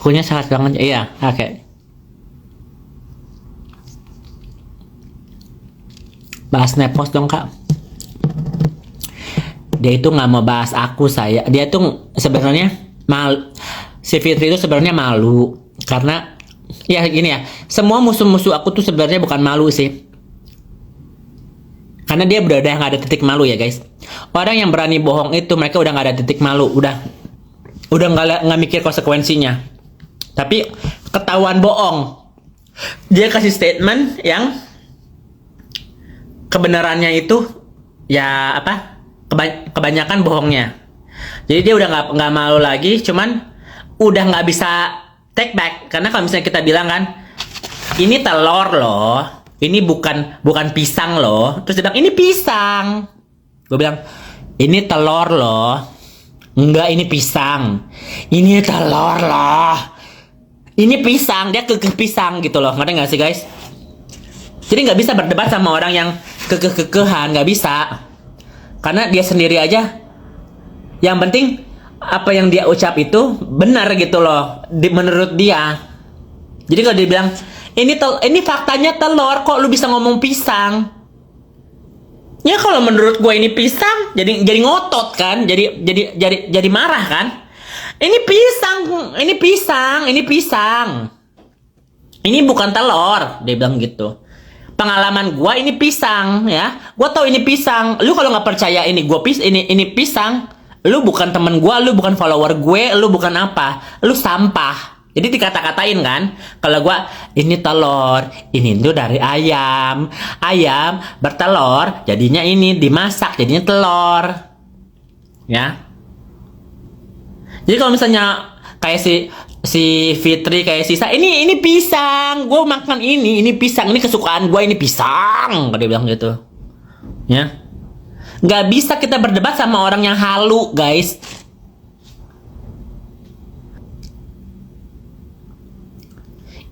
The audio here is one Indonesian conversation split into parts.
Akunya sehat banget. Iya, oke. Bahas Nepos dong, Kak. Dia itu nggak mau bahas aku, saya. Dia tuh sebenarnya si Fitri itu sebenarnya malu karena ya gini ya. Semua musuh-musuh aku tuh sebenarnya bukan malu sih. Karena dia udah nggak ada titik malu ya, guys. Orang yang berani bohong itu mereka udah nggak ada titik malu, udah nggak mikir konsekuensinya. Tapi ketahuan bohong, dia kasih statement yang kebenarannya itu ya apa? Kebanyakan bohongnya. Jadi dia udah nggak malu lagi, cuman udah nggak bisa take back. Karena kalau misalnya kita bilang kan, ini telur loh, ini bukan pisang loh. Terus dia bilang ini pisang. Gue bilang ini telur loh. Enggak, ini pisang. Ini telur loh. Ini pisang. Dia kekeh pisang gitu loh. Ngerti nggak sih, guys? Jadi nggak bisa berdebat sama orang yang kekeh-kekehan, nggak bisa. Karena dia sendiri aja. Yang penting apa yang dia ucap itu benar gitu loh. Menurut dia. Jadi kalau dia bilang ini faktanya telur, kok lu bisa ngomong pisang? Ya kalau menurut gue ini pisang, jadi ngotot kan, jadi marah kan? Ini pisang. Ini bukan telur, dia bilang gitu. Pengalaman gue ini pisang ya, gue tahu ini pisang. Lu kalau nggak percaya ini pisang, lu bukan temen gue, lu bukan follower gue, lu bukan apa, lu sampah. Jadi dikata-katain kan, kalau gue ini telur, ini tuh dari ayam bertelur, jadinya ini dimasak, jadinya telur, ya. Jadi kalau misalnya kayak si Fitri kayak sisa, ini pisang, gue makan ini pisang, ini kesukaan gue, ini pisang, dia bilang gitu, ya. Nggak bisa kita berdebat sama orang yang halu, guys.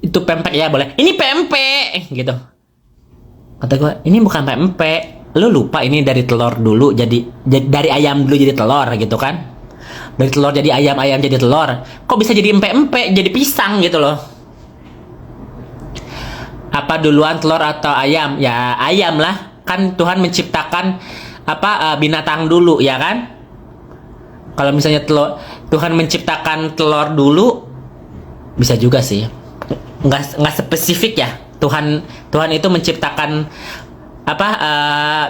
Itu pempek ya boleh, ini pempek gitu, kata gue ini bukan pempek, lu lupa ini dari telur dulu jadi dari ayam dulu jadi telur gitu kan, dari telur jadi ayam jadi telur, kok bisa jadi empek jadi pisang gitu loh. Apa duluan telur atau ayam? Ya ayam lah, kan Tuhan menciptakan binatang dulu ya kan. Kalau misalnya Tuhan menciptakan telur dulu, bisa juga sih. Nggak spesifik ya. Tuhan itu menciptakan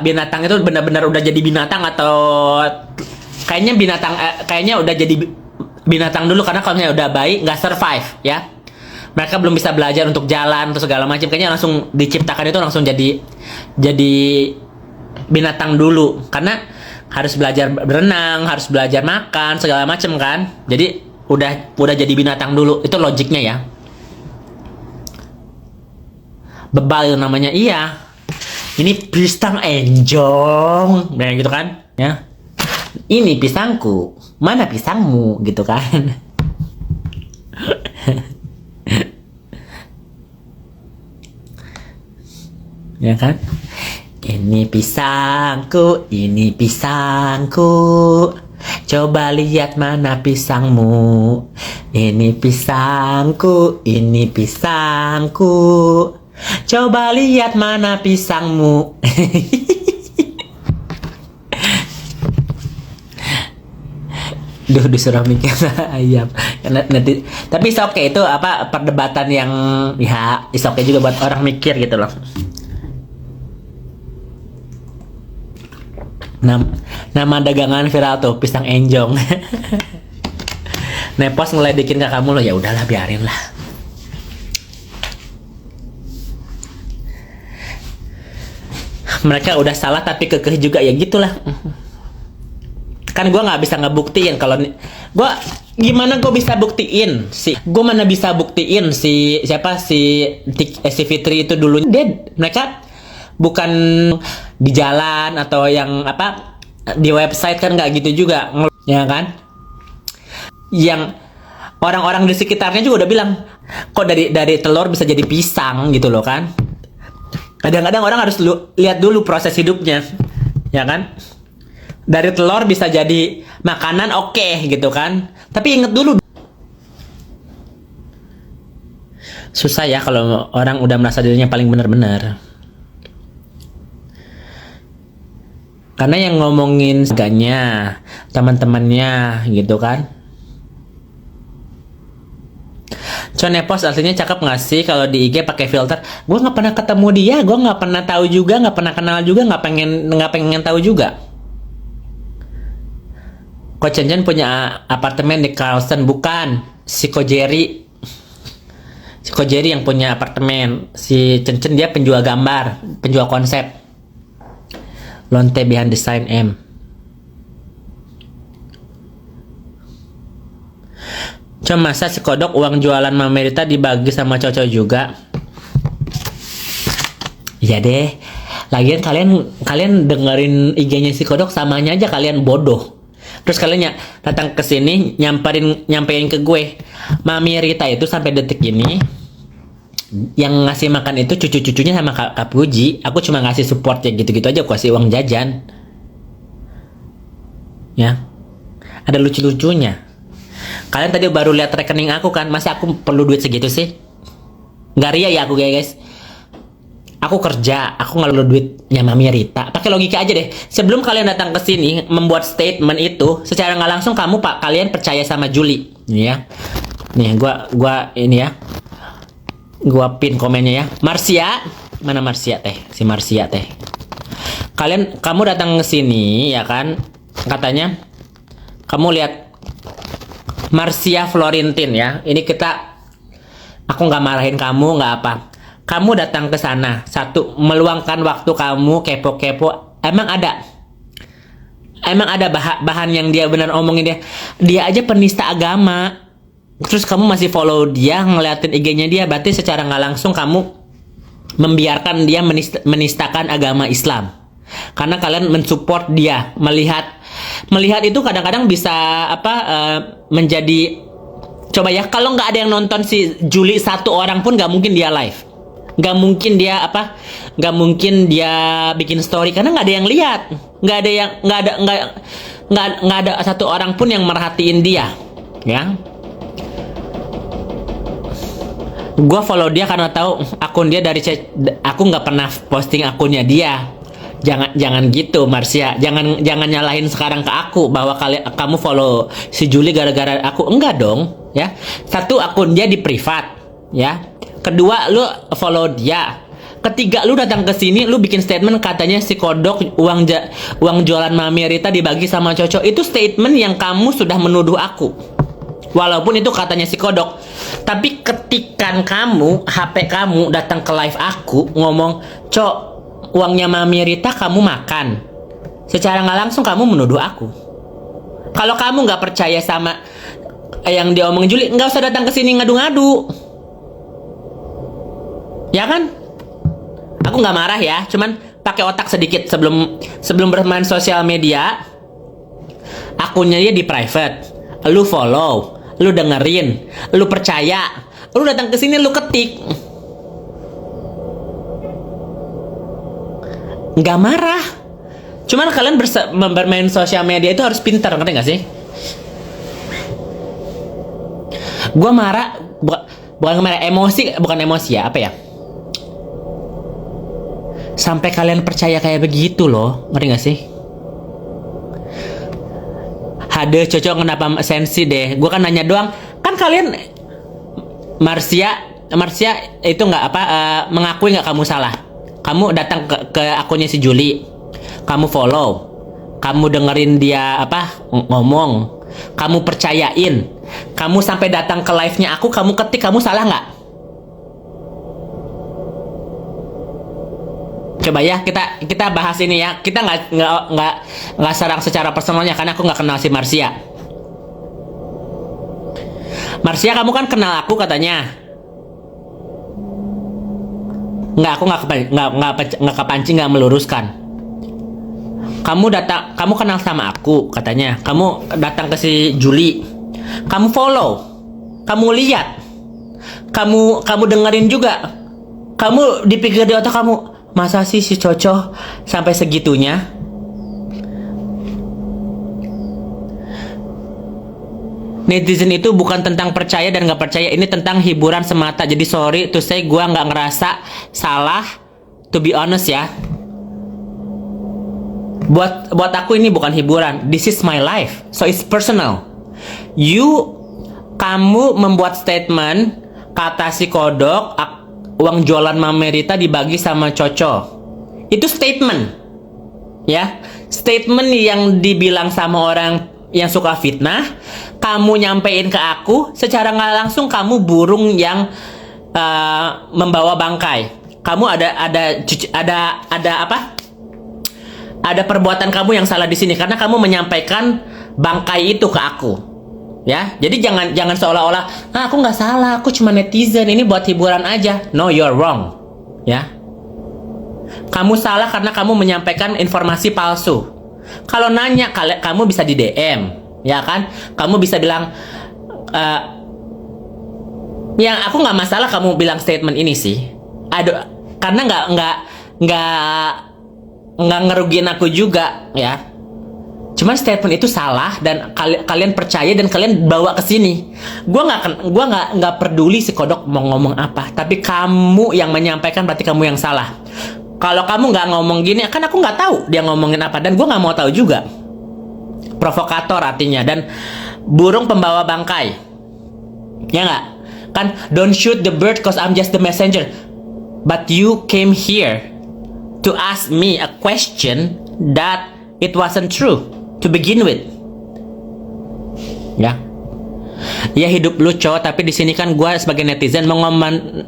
binatang itu benar-benar udah jadi binatang, atau kayaknya udah jadi binatang dulu, karena kalau udah baik nggak survive ya. Mereka belum bisa belajar untuk jalan atau segala macam, kayaknya langsung diciptakan itu langsung jadi binatang dulu, karena harus belajar berenang, harus belajar makan segala macam kan. Jadi udah jadi binatang dulu, itu logiknya ya. Bebal itu namanya. Iya, ini pisang enjong, nah gitu kan ya. Ini pisangku, mana pisangmu gitu kan. Ya kan, ini pisangku, coba lihat mana pisangmu. Ini pisangku, coba lihat mana pisangmu. Duh, disuruh mikir ayam. Nanti, tapi is okay, itu perdebatan yang ya is okay juga buat orang mikir gitu loh. Nama dagangan viral tuh pisang enjong. Nepos ngeledekin ke kamu loh, ya udahlah biarin lah. Mereka udah salah tapi kekeh juga, ya gitulah. Kan gue nggak bisa ngebuktiin kalau gue gimana gue bisa buktiin gue mana bisa buktiin si Fitri itu dulu mereka bukan di jalan atau yang di website kan, nggak gitu juga ya kan. Yang orang-orang di sekitarnya juga udah bilang kok dari telur bisa jadi pisang gitu loh kan. Kadang-kadang orang harus lihat dulu proses hidupnya ya kan. Dari telur bisa jadi makanan, oke gitu kan. Tapi inget dulu Susah ya kalau orang udah merasa dirinya paling benar-benar. Karena yang ngomongin seganya, teman-temannya gitu kan. Conepos artinya cakep nggak sih kalau di IG pakai filter? Gue nggak pernah ketemu dia, gue nggak pernah tahu juga, nggak pernah kenal juga, nggak pengen tahu juga. Ko Chen punya apartemen di Carlson, bukan si Ko Jerry. Si Ko Jerry yang punya apartemen, si Chen dia penjual gambar, penjual konsep. Lonte behind the sign M. Cuma masa si kodok uang jualan Mamerita dibagi sama cowok juga? Iya deh. Lagian kalian dengerin IG-nya si kodok samanya aja kalian bodoh. Terus kalian datang ke sini nyampein ke gue, Mami Rita itu sampai detik ini yang ngasih makan itu cucu-cucunya sama Kak Puji. Aku cuma ngasih support ya gitu-gitu aja, aku kasih uang jajan. Ya. Ada lucu-lucunya. Kalian tadi baru lihat rekening aku kan, masa aku perlu duit segitu sih? Nggak ria ya aku guys. Aku kerja, aku nggak perlu duitnya Mami Rita. Pakai logika aja deh. Sebelum kalian datang ke sini membuat statement itu, secara nggak langsung kalian percaya sama Juli, ya. Nih, gua ini ya. Gua pin komennya ya. Marsia, mana Marsia teh? Si Marsia teh. Kamu datang ke sini ya kan? Katanya kamu lihat Marsia Florentin ya. Ini aku nggak marahin kamu, nggak apa. Kamu datang ke sana, satu, meluangkan waktu kamu kepo-kepo. Emang ada bahan yang dia benar omongin dia aja penista agama. Terus kamu masih follow dia, ngeliatin IG-nya dia, berarti secara nggak langsung kamu membiarkan dia menistakan agama Islam. Karena kalian mensupport dia, melihat itu kadang-kadang bisa menjadi, coba ya, kalau nggak ada yang nonton si Juli satu orang pun nggak mungkin dia live, nggak mungkin dia bikin story karena nggak ada yang lihat, nggak ada satu orang pun yang merhatiin dia, ya. Gue follow dia karena tahu akun dia aku nggak pernah posting akunnya dia. Jangan gitu Marsia, jangan nyalahin sekarang ke aku bahwa kamu follow si Juli gara-gara aku. Enggak dong, ya. Satu, akun dia di privat, ya. Kedua, lu follow dia. Ketiga, lu datang ke sini lu bikin statement katanya si kodok uang jualan Mami Rita dibagi sama Coco. Itu statement yang kamu sudah menuduh aku. Walaupun itu katanya si kodok, tapi ketikan kamu, HP kamu datang ke live aku ngomong, Cok, uangnya Mami Rita kamu makan. Secara nggak langsung kamu menuduh aku. Kalau kamu nggak percaya sama yang dia omongin Juli, nggak usah datang ke sini ngadu-ngadu. Ya kan? Aku nggak marah ya, cuman pakai otak sedikit sebelum bermain sosial media. Akunnya dia di private, lu follow, lu dengerin, lu percaya, lu datang ke sini lu ketik. Nggak marah. Cuman kalian bermain sosial media itu harus pintar, ngerti nggak sih? Gua marah, bukan marah, bukan emosi ya, apa ya? Sampai kalian percaya kayak begitu loh, ngerti nggak sih? Hade cocok kenapa sensi deh? Gue kan nanya doang. Kan kalian Marsia itu nggak mengakui nggak kamu salah? Kamu datang ke akunnya si Juli, kamu follow, kamu dengerin dia ngomong, kamu percayain, kamu sampai datang ke live-nya aku, kamu ketik, kamu salah nggak? Coba ya kita bahas ini ya. Kita nggak serang secara personalnya karena aku nggak kenal si Marsia. Marsia, kamu kan kenal aku katanya. Nggak, aku nggak kepancing, nggak meluruskan. Kamu kenal sama aku katanya. Kamu datang ke si Juli, kamu follow, kamu lihat, kamu dengerin juga. Kamu dipikir di otak kamu, masa sih si Coco sampai segitunya? Netizen itu bukan tentang percaya dan nggak percaya, ini tentang hiburan semata. Jadi sorry to say, gue nggak ngerasa salah, to be honest ya. Buat aku ini bukan hiburan, this is my life, so it's personal. Kamu membuat statement, kata si kodok, uang jualan Mamerita dibagi sama Coco. Itu statement, ya, statement yang dibilang sama orang yang suka fitnah, kamu nyampein ke aku, secara nggak langsung kamu burung yang membawa bangkai. Kamu ada apa? Ada perbuatan kamu yang salah di sini karena kamu menyampaikan bangkai itu ke aku, ya. Jadi jangan seolah-olah aku nggak salah, aku cuma netizen, ini buat hiburan aja. No, you're wrong, ya. Kamu salah karena kamu menyampaikan informasi palsu. Kalau nanya, kamu bisa di DM, ya kan? Kamu bisa bilang, yang aku nggak masalah kamu bilang statement ini sih. Karena nggak ngerugiin aku juga, ya. Cuman statement itu salah dan kalian percaya dan kalian bawa ke sini. Gua nggak peduli si kodok mau ngomong apa, tapi kamu yang menyampaikan berarti kamu yang salah. Kalau kamu nggak ngomong gini, kan aku nggak tahu dia ngomongin apa dan gue nggak mau tahu juga. Provokator artinya, dan burung pembawa bangkai, ya nggak? Kan don't shoot the bird cause I'm just the messenger. But you came here to ask me a question that it wasn't true to begin with, ya. Ya hidup lu cowok, tapi di sini kan gue sebagai netizen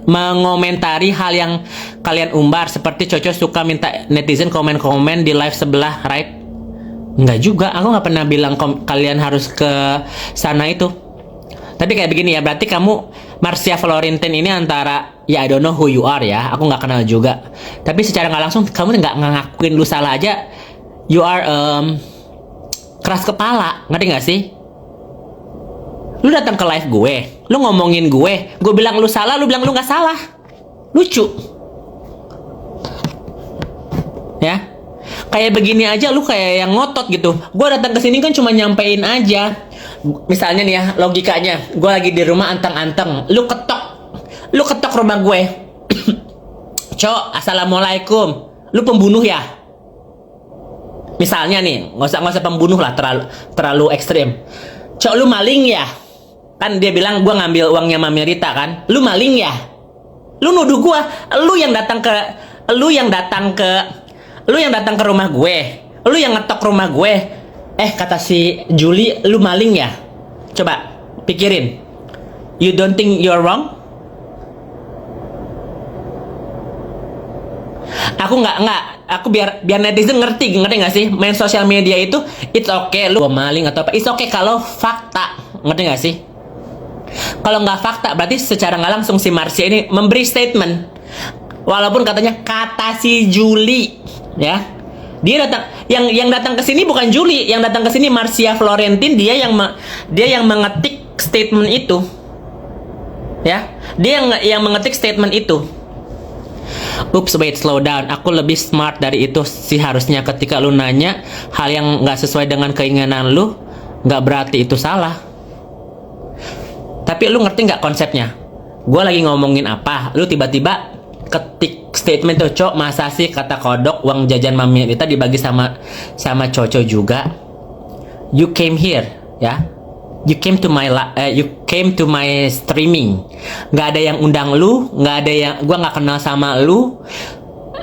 mengomentari hal yang kalian umbar. Seperti Coco suka minta netizen komen-komen di live sebelah, right? Enggak juga, aku nggak pernah bilang kalian harus ke sana itu. Tapi kayak begini ya, berarti kamu Marcia Florentin ini antara, ya I don't know who you are ya, aku nggak kenal juga. Tapi secara nggak langsung kamu nggak ngakuin lu salah aja, you are keras kepala, ngerti nggak sih? Lu datang ke live gue, lu ngomongin gue bilang lu salah, lu bilang lu nggak salah, lucu, ya. Kayak begini aja lu kayak yang ngotot gitu. Gue datang ke sini kan cuma nyampein aja. Misalnya nih ya, logikanya, gue lagi di rumah anteng-anteng, lu ketok rumah gue, Cok, assalamualaikum, lu pembunuh ya? Misalnya nih, nggak usah pembunuh lah, terlalu ekstrim. Cok, lu maling ya? Kan dia bilang gue ngambil uangnya Mamerita kan? Lu maling ya? Lu nuduh gue, lu yang datang ke rumah gue, lu yang ngetok rumah gue. Kata si Juli, lu maling ya? Coba pikirin. You don't think you're wrong? Aku biar netizen ngerti nggak sih? Main sosial media itu it's okay lu maling atau apa, it's okay kalau fakta, ngerti nggak sih? Kalau nggak fakta berarti secara nggak langsung si Marcia ini memberi statement, walaupun katanya kata si Juli, ya. Dia datang, yang datang ke sini bukan Juli, yang datang ke sini Marcia Florentin, dia yang mengetik statement itu, ya. Dia yang mengetik statement itu. Oops, wait, slow down. Aku lebih smart dari itu sih harusnya. Ketika lu nanya hal yang nggak sesuai dengan keinginan lu, nggak berarti itu salah. Tapi lu ngerti nggak konsepnya? Gue lagi ngomongin apa, lu tiba-tiba ketik statement tuh, Cok, masa sih kata kodok uang jajan Mamerita dibagi sama Coco juga? You came here, ya. You came to my streaming. Nggak ada yang undang lu, nggak ada yang, gue nggak kenal sama lu,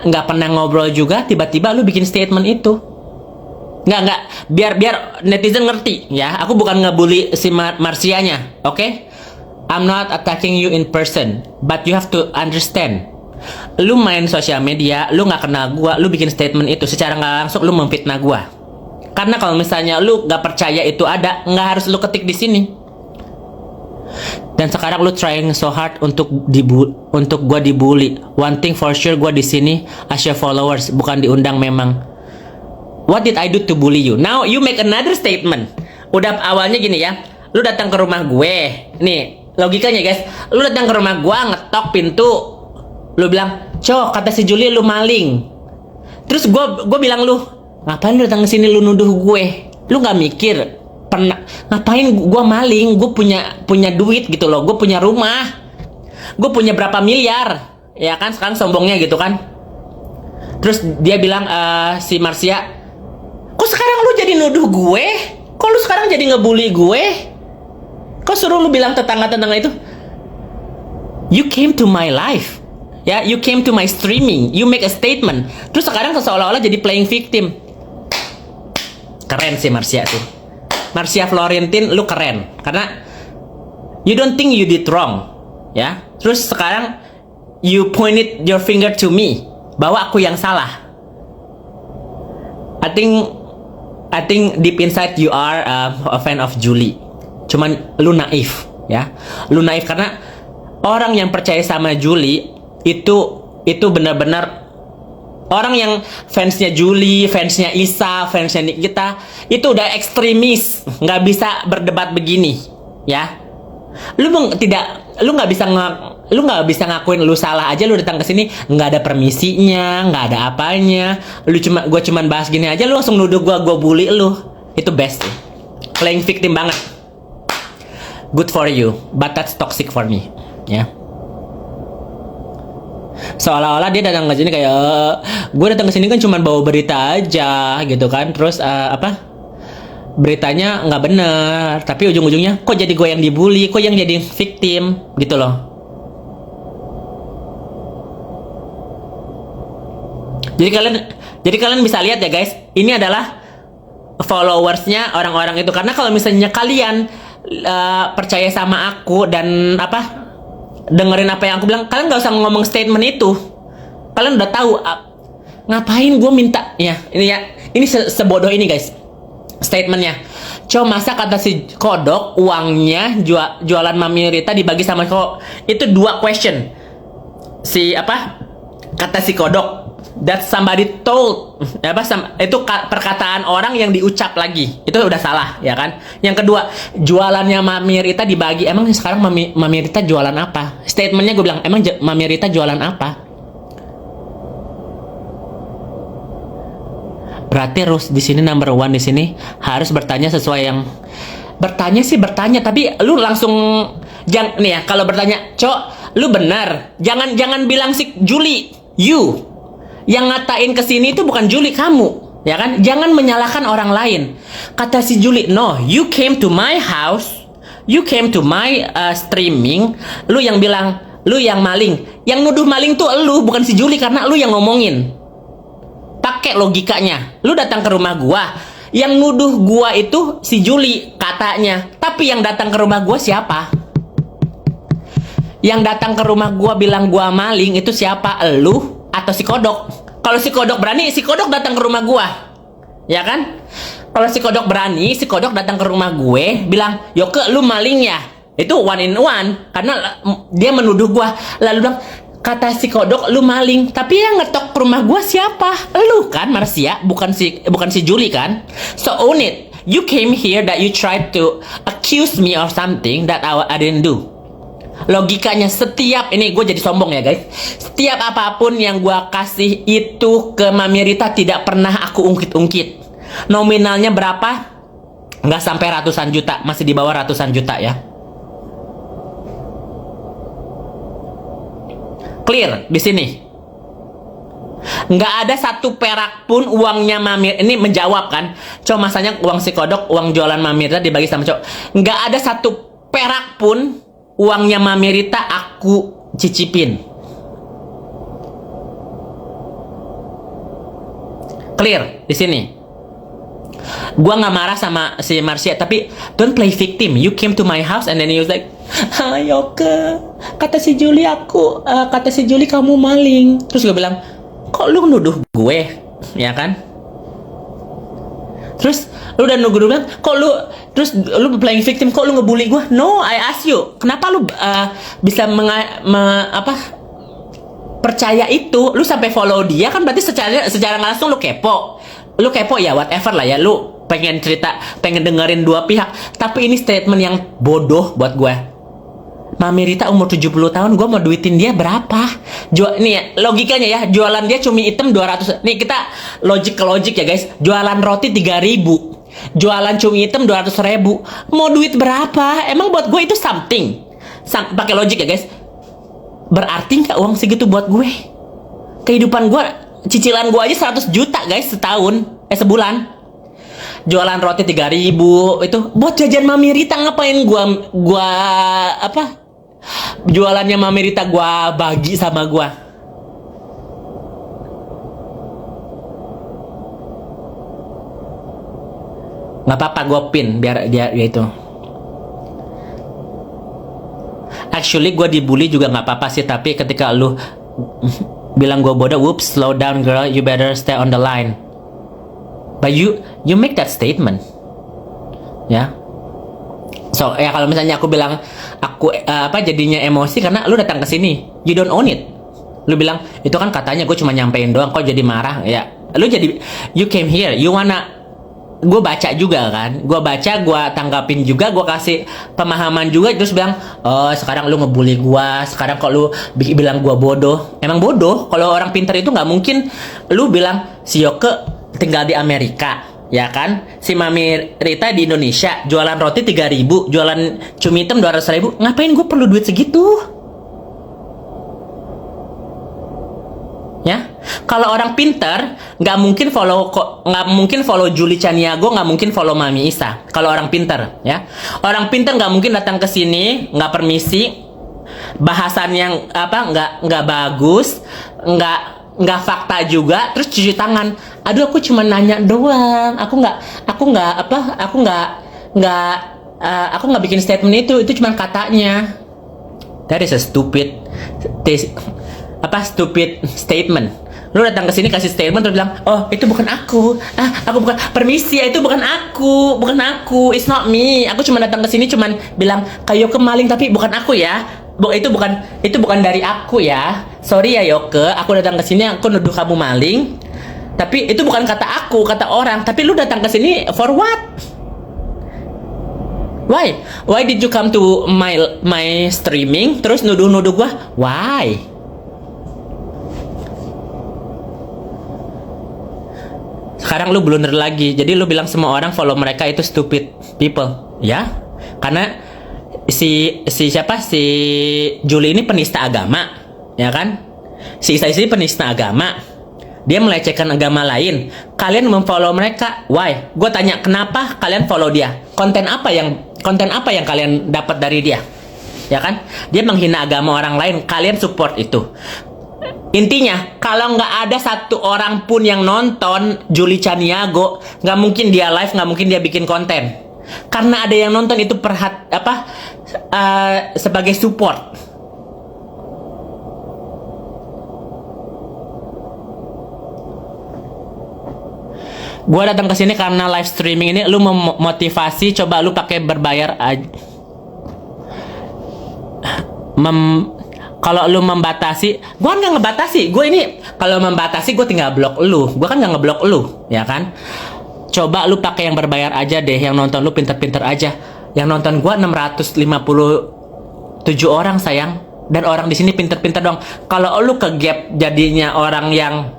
nggak pernah ngobrol juga, tiba-tiba lu bikin statement itu. Nggak, biar netizen ngerti, ya. Aku bukan ngebully si Marcianya, oke? Okay? I'm not attacking you in person, but you have to understand. Lu main sosial media, lu nggak kenal gua, lu bikin statement itu, secara nggak langsung lu memfitnah gua. Karena kalau misalnya lu nggak percaya itu ada, nggak harus lu ketik di sini. Dan sekarang lu trying so hard untuk gua dibully. One thing for sure, gua di sini as your followers, bukan diundang memang. What did I do to bully you? Now you make another statement. Udah awalnya gini ya, lu datang ke rumah gue, nih logikanya guys, lu datang ke rumah gue, ngetok pintu, lu bilang, Cok, kata si Juli lu maling. Terus gue bilang lu, ngapain lu datang ke sini lu nuduh gue? Lu nggak mikir pernah, ngapain gue maling, gue punya duit gitu loh, gue punya rumah, gue punya berapa miliar, ya kan, sekarang sombongnya gitu kan. Terus dia bilang, si Marcia, kok sekarang lu jadi nuduh gue, kok lu sekarang jadi ngebully gue, kok suruh lu bilang tetangga-tetangga itu. You came to my life, ya, you came to my streaming, you make a statement, terus sekarang seolah-olah jadi playing victim. Keren sih Marcia tuh, Marcia Florentin, lu keren, karena you don't think you did wrong, ya. Terus sekarang you pointed your finger to me, bahwa aku yang salah. I think deep inside you are a fan of Julie. Cuman lu naif, ya. Lu naif karena orang yang percaya sama Julie itu benar-benar orang yang fansnya Julie, fansnya Isa, fansnya Nikita itu udah ekstremis, nggak bisa berdebat begini, ya. Lu nggak bisa ngakuin lu salah aja, lu datang ke sini nggak ada permisinya, nggak ada apanya, gue cuman bahas gini aja, lu langsung nuduh gue bully lu. Itu best sih, playing victim banget. Good for you, but that's toxic for me, ya. Seolah-olah dia datang ke sini kayak, gue datang ke sini kan cuma bawa berita aja gitu kan, terus beritanya nggak bener, tapi ujung-ujungnya kok jadi gue yang dibully, kok yang jadi victim gitu loh. Jadi kalian bisa lihat ya guys, ini adalah followersnya orang-orang itu. Karena kalau misalnya kalian percaya sama aku dan dengerin apa yang aku bilang, kalian nggak usah ngomong statement itu. Kalian udah tahu ngapain gue minta ya. Ini sebodoh ini guys statementnya. Coba masa kata si Kodok uangnya jualan Mami Rita dibagi sama kok, itu 2 question. Kata si Kodok, that somebody told, itu perkataan orang yang diucap lagi, itu udah salah ya kan. Yang kedua, jualannya Mami Rita dibagi, emang sekarang Mami Rita jualan apa? Statementnya gue bilang, emang Mami Rita jualan apa? Berarti harus di sini number 1 di sini harus bertanya sesuai yang bertanya sih bertanya, tapi lu langsung jangan nih ya, kalau bertanya, Cok, lu benar, jangan bilang si Julie, you yang ngatain kesini itu bukan Julie, kamu, ya kan? Jangan menyalahkan orang lain. Kata si Julie, no, you came to my house, you came to my streaming, lu yang bilang, lu yang maling. Yang nuduh maling tuh lu, bukan si Julie, karena lu yang ngomongin. Pakai logikanya, lu datang ke rumah gua, yang nuduh gua itu si Julie katanya, tapi yang datang ke rumah gua siapa? Yang datang ke rumah gua bilang gua maling itu siapa? Lu atau si Kodok? Kalau si Kodok berani, si Kodok datang ke rumah gua, ya kan? Kalau si Kodok berani, si Kodok datang ke rumah gue, bilang, Yoke, lu maling ya? Itu 1 in 1, karena dia menuduh gua. Lalu bilang, kata si Kodok, lu maling. Tapi yang ngetok ke rumah gua siapa? Lu kan, Marcia, bukan si Julie kan? So own it. You came here that you tried to accuse me of something that I didn't do. Logikanya setiap, ini gue jadi sombong ya guys, setiap apapun yang gue kasih itu ke Mami Rita tidak pernah aku ungkit-ungkit. Nominalnya berapa? Nggak sampai ratusan juta, masih di bawah ratusan juta ya. Clear di sini. Nggak ada satu perak pun uangnya Mami, ini menjawab kan. Coba masanya uang si Kodok, uang jualan Mami Rita dibagi sama cowok. Nggak ada satu perak pun uangnya Mami Rita aku cicipin. Clear di sini. Gua nggak marah sama si Marcia, tapi don't play victim. You came to my house and then you was like, Yoke, kata si Julie kamu maling. Terus gue bilang, kok lu nuduh gue, ya kan? Terus lu udah nuduh bilang, kok lu playing victim, kok lu ngebully gue? No, I ask you, kenapa lu bisa percaya itu? Lu sampai follow dia kan berarti secara nggak langsung lu kepo. Lu kepo ya, whatever lah ya, lu pengen cerita, pengen dengerin 2 pihak. Tapi ini statement yang bodoh buat gue. Mami Rita umur 70 tahun, gue mau duitin dia berapa? Nih ya, logikanya ya, jualan dia cumi hitam 200. Nih kita logik ya guys, jualan roti 3.000. jualan cumi hitam 200.000. Mau duit berapa? Emang buat gue itu something. Pakai logik ya guys. Berarti nggak uang segitu buat gue? Kehidupan gue, cicilan gue aja 100 juta guys setahun, sebulan. Jualan roti 3.000 itu buat jajan Mami Rita. Ngapain gua apa? Jualannya Mami Rita gua bagi sama gua. Nggak apa-apa, gue pin biar dia itu. Actually gue dibully juga nggak apa-apa sih, tapi ketika lu bilang gue bodoh, whoops, slow down girl, you better stay on the line. But you make that statement, ya. So ya kalau misalnya aku bilang aku jadinya emosi karena lu datang ke sini, you don't own it. Lu bilang itu kan katanya gue cuma nyampein doang, kok jadi marah ya. Lu jadi, you came here, you wanna. Gue baca juga kan, gue baca, gue tanggapin juga, gue kasih pemahaman juga, terus bilang, oh sekarang lu ngebully gue, sekarang kok lu bilang gue bodoh. Emang bodoh? Kalau orang pintar itu nggak mungkin lu bilang si Yoke tinggal di Amerika, ya kan? Si Mami Rita di Indonesia, jualan roti 3.000, jualan cumi hitam 200.000. Ngapain gue perlu duit segitu? Ya, kalau orang pinter nggak mungkin follow Julie Chaniago, nggak mungkin follow Mami Isa. Kalau orang pinter, ya, orang pinter nggak mungkin datang ke sini nggak permisi, bahasan yang nggak bagus, nggak fakta juga, terus cuci tangan. Aduh, aku cuma nanya doang, aku nggak bikin statement itu cuma katanya. That is a stupid statement. Lu datang ke sini kasih statement terus bilang, oh itu bukan aku, aku bukan, permisi ya, itu bukan aku, it's not me. Aku cuma datang ke sini cuman bilang kayak Yoke maling, tapi bukan aku ya. Itu bukan dari aku ya. Sorry ya Yoke, aku datang ke sini aku nuduh kamu maling, tapi itu bukan kata aku, kata orang. Tapi lu datang ke sini for what? Why did you come to my streaming terus nuduh gua? Why? Sekarang lu blunder lagi. Jadi lu bilang semua orang follow mereka itu stupid people, ya? Karena si Julie ini penista agama, ya kan? Si Isa ini penista agama. Dia melecehkan agama lain. Kalian memfollow mereka. Why? Gue tanya, kenapa kalian follow dia? Konten apa yang kalian dapat dari dia? Ya kan? Dia menghina agama orang lain. Kalian support itu. Intinya, kalau nggak ada satu orang pun yang nonton Julie Chaniago, nggak mungkin dia live, nggak mungkin dia bikin konten. Karena ada yang nonton itu sebagai support. Gua datang ke sini karena live streaming ini lu memotivasi, coba lu pakai berbayar aja. Kalau lu membatasi, gue kan nggak ngebatasi. Gue ini kalau membatasi gue tinggal blok lu. Gue kan nggak ngeblok lu, ya kan? Coba lu pakai yang berbayar aja deh. Yang nonton lu pinter-pinter aja. Yang nonton gue 657 orang sayang. Dan orang di sini pinter-pinter dong. Kalau lu ke gap jadinya orang yang,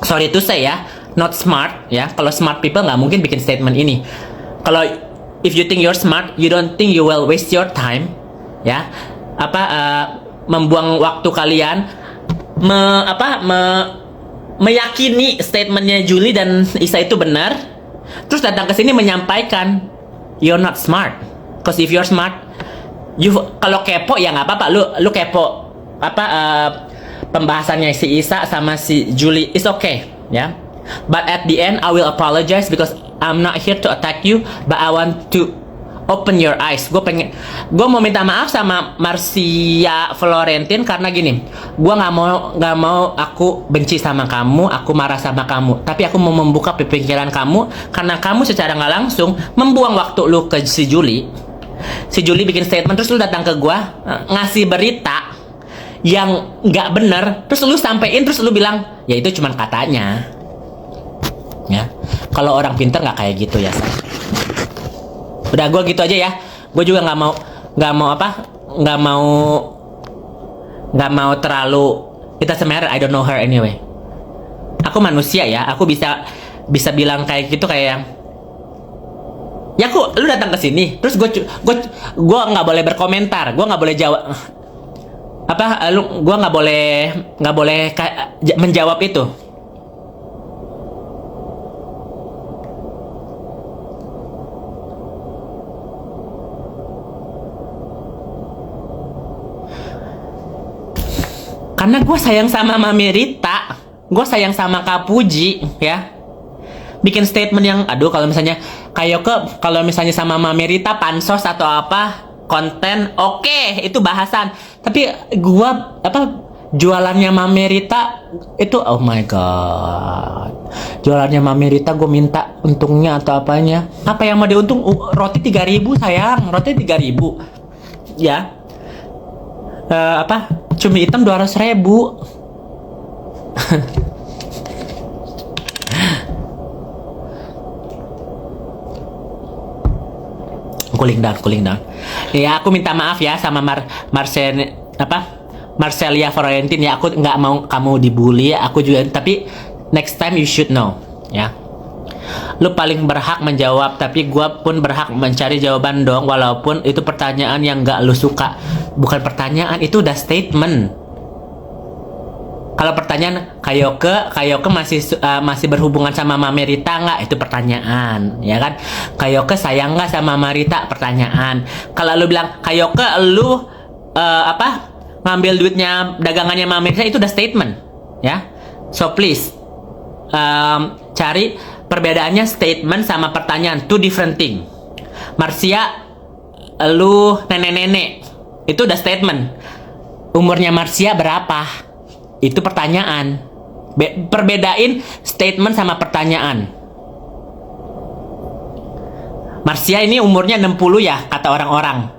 sorry to say ya, not smart ya. Kalau smart people nggak mungkin bikin statement ini. Kalau if you think you're smart, you don't think you will waste your time, ya. Membuang waktu kalian meyakini statementnya Julie dan Isa itu benar, terus datang ke sini menyampaikan you're not smart. Cause if you're smart, kalau kepo ya nggak apa-apa, lu kepo pembahasannya si Isa sama si Julie, it's okay ya. But at the end I will apologize because I'm not here to attack you, but I want to open your eyes. Gue mau minta maaf sama Marcia Florentin karena gini, gue nggak mau aku benci sama kamu, aku marah sama kamu, tapi aku mau membuka pikiran kamu karena kamu secara nggak langsung membuang waktu lu ke si Julie bikin statement, terus lu datang ke gue ngasih berita yang nggak bener, terus lu sampein, terus lu bilang ya itu cuman katanya, ya. Kalau orang pinter nggak kayak gitu ya, say. Udah, gue gitu aja ya. Gue juga nggak mau terlalu, kita semerah. I don't know her anyway. Aku manusia ya. Aku bisa bilang kayak gitu, kayak yang Ya lu datang ke sini, terus gue nggak boleh berkomentar, gue nggak boleh jawab apa, gue nggak boleh menjawab itu. Karena gue sayang sama Mami Rita, gue sayang sama Kak Puji, ya. Bikin statement yang, aduh, kalau misalnya kalau misalnya sama Mami Rita pansos atau apa konten, oke, itu bahasan. Tapi gue jualannya Mami Rita itu, oh my god, jualannya Mami Rita gue minta untungnya atau apanya? Apa yang mau diuntung? Roti 3.000 sayang, roti 3.000, ya. Cumi hitam 200.000. Cooling down. Ya, aku minta maaf ya sama Marcelia Florentin ya, aku nggak mau kamu dibully, aku juga, tapi next time you should know, ya. Lu paling berhak menjawab, tapi gua pun berhak mencari jawaban dong, walaupun itu pertanyaan yang nggak lu suka. Bukan pertanyaan, itu udah statement. Kalau pertanyaan Kayoke masih berhubungan sama Mami Rita nggak? Itu pertanyaan, ya kan? Kayoke sayang nggak sama Mami Rita? Pertanyaan. Kalau lu bilang Kayoke lu ngambil duitnya dagangannya Mami Rita, itu udah statement, ya. So please cari perbedaannya statement sama pertanyaan, two different thing. Marcia, lu nenek-nenek, itu udah statement. Umurnya Marcia berapa? Itu pertanyaan. Perbedain statement sama pertanyaan. Marcia ini umurnya 60 ya, kata orang-orang.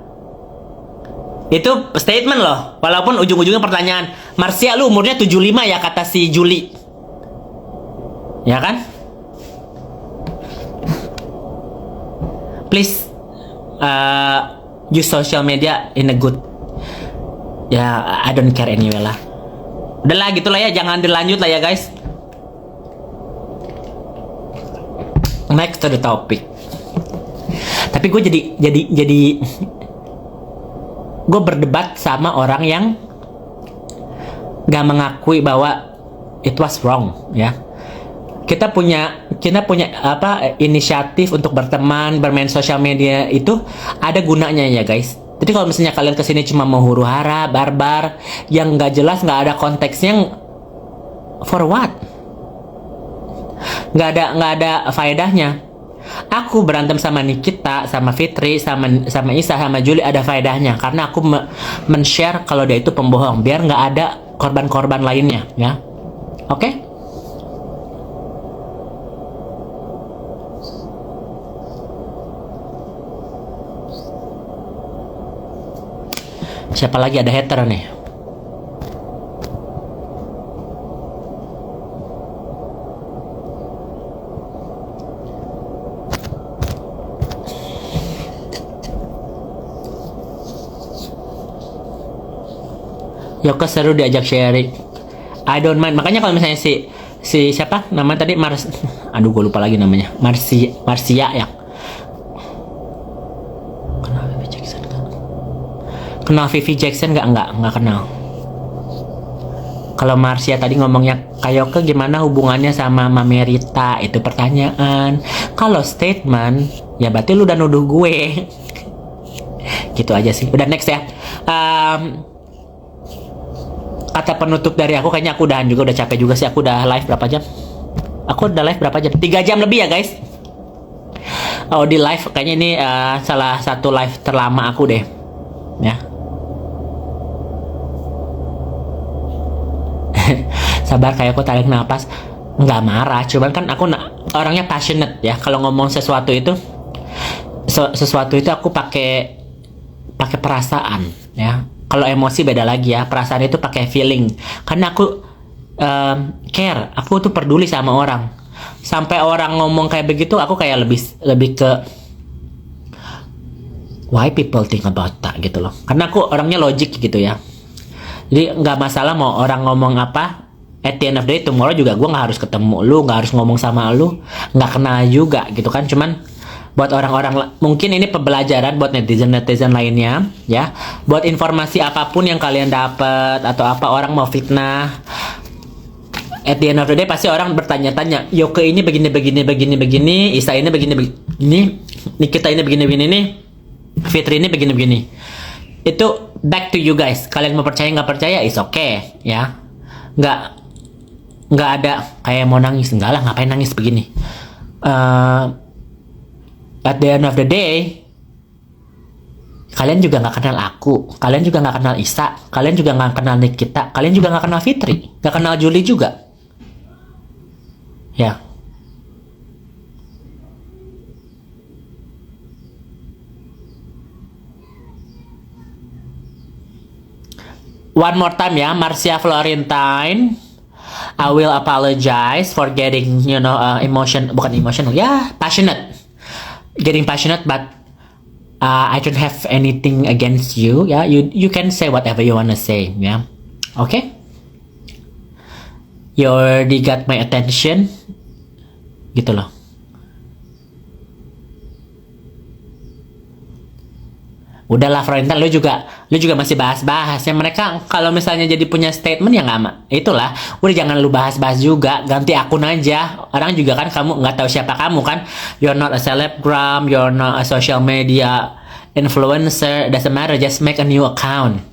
Itu statement loh, walaupun ujung-ujungnya pertanyaan. Marcia, lu umurnya 75 ya, kata si Juli. Ya kan? Please use social media in a good. Ya, I don't care anyway lah. Udah lah, gitulah ya, jangan dilanjut lah ya guys. Next to the topic. Tapi gue jadi gue berdebat sama orang yang gak mengakui bahwa it was wrong, ya. Kita punya inisiatif untuk berteman, bermain sosial media, itu ada gunanya ya guys. Jadi kalau misalnya kalian kesini cuma mau huru hara, barbar, yang nggak jelas, nggak ada konteksnya, for what? Nggak ada faedahnya. Aku berantem sama Nikita, sama Fitri, sama Isa, sama Juli, ada faedahnya karena aku men-share kalau dia itu pembohong, biar nggak ada korban-korban lainnya, ya. Oke? Siapa lagi ada hater nih? Yoke seru diajak sharing. I don't mind. Makanya kalau misalnya si siapa namanya tadi, aduh gue lupa lagi namanya. Marcia ya. Kenal Vivi Jackson nggak kenal. Kalau Marcia tadi ngomongnya Kayoke gimana hubungannya sama Mami Rita, itu pertanyaan. Kalau statement, ya berarti lu udah nuduh gue. Gitu aja sih. Udah, next ya. Kata penutup dari aku, kayaknya aku udahan juga, udah capek juga sih. Aku udah live berapa jam? 3 jam lebih ya guys. Oh, di live kayaknya ini salah satu live terlama aku deh, ya. Sabar, kayak aku tarik nafas. Nggak marah, cuman kan aku orangnya passionate ya. Kalau ngomong sesuatu itu aku pakai perasaan, ya. Kalau emosi beda lagi ya. Perasaan itu pakai feeling. Karena aku care, aku tuh peduli sama orang. Sampai orang ngomong kayak begitu, aku kayak lebih ke why people think about that gitu loh. Karena aku orangnya logik gitu ya. Jadi nggak masalah mau orang ngomong apa. At the end of the day, tomorrow juga gue nggak harus ketemu lu, nggak harus ngomong sama lu, nggak kenal juga gitu kan. Cuman buat orang-orang, mungkin ini pembelajaran buat netizen-netizen lainnya ya, buat informasi apapun yang kalian dapat atau apa orang mau fitnah, at the end of the day pasti orang bertanya-tanya, Yoke ini begini, Isa ini begini, Nikita ini begini nih, Fitri ini begini. Itu back to you guys. Kalian mau percaya nggak percaya is okay ya. Nggak ada kayak mau nangis, enggak lah, ngapain nangis begini. At the end of the day, kalian juga nggak kenal aku, kalian juga nggak kenal Isa, kalian juga nggak kenal Nikita, kalian juga nggak kenal Fitri, nggak kenal Julie juga ya. One more time ya, Marcia Florentine. I will apologize for getting, passionate. Getting passionate, but I don't have anything against you. Yeah, you can say whatever you wanna say. Yeah, okay. You already got my attention, gitu loh. Udahlah Florentine, lu juga masih bahas-bahas ya. Mereka kalau misalnya jadi punya statement ya nggak, itulah, udah jangan lu bahas-bahas juga, ganti akun aja. Orang juga kan, kamu nggak tahu siapa kamu kan, you're not a celebgram, you're not a social media influencer, doesn't matter, just make a new account,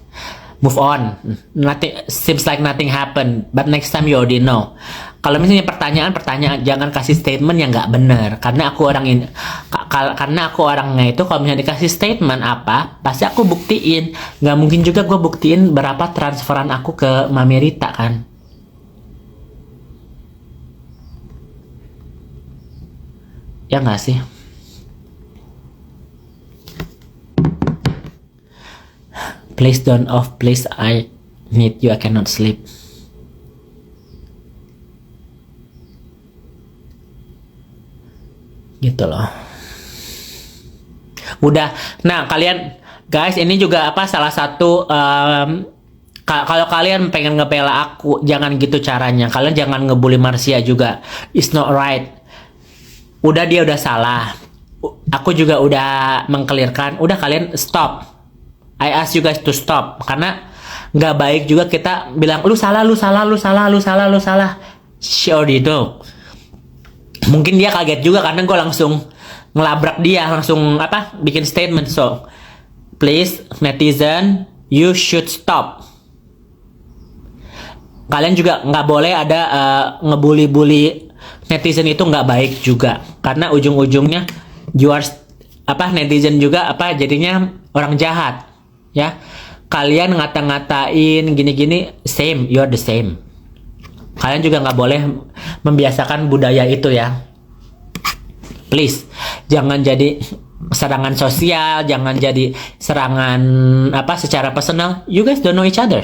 move on. Nothing seems like nothing happened, but next time you already know. Kalau misalnya pertanyaan, jangan kasih statement yang nggak benar. Karena aku orangnya itu, kalau misalnya dikasih statement apa, pasti aku buktiin. Nggak mungkin juga gue buktiin berapa transferan aku ke Mami Rita kan. Ya nggak sih? Please don't off, please, I need you, I cannot sleep. Gitu loh. Udah. Nah, kalian guys, ini juga salah satu kalau kalian pengen ngebela aku, jangan gitu caranya. Kalian jangan ngebully Marcia juga. It's not right. Dia udah salah. Aku juga udah mengkelirkan. Udah, kalian stop. I ask you guys to stop, karena nggak baik juga kita bilang lu salah. She already know. Mungkin dia kaget juga karena gue langsung ngelabrak dia, langsung bikin statement. So please netizen, you should stop. Kalian juga nggak boleh ada ngebully netizen, itu nggak baik juga, karena ujung-ujungnya you are netizen juga jadinya orang jahat ya. Kalian ngata-ngatain gini-gini, same, you're the same. Kalian juga nggak boleh membiasakan budaya itu ya. Please, jangan jadi serangan sosial, jangan jadi serangan secara personal. You guys don't know each other.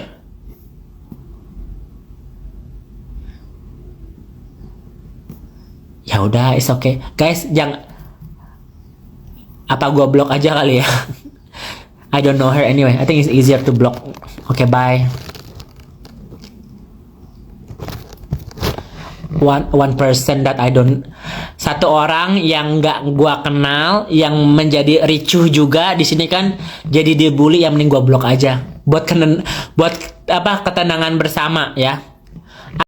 Ya udah, it's okay. Guys, jangan, gua blok aja kali ya. I don't know her anyway. I think it's easier to block. Okay, bye. One person that I don't, satu orang yang nggak gua kenal yang menjadi ricuh juga di sini kan, jadi dibully, yang mending gua blok aja buat ketenangan bersama ya.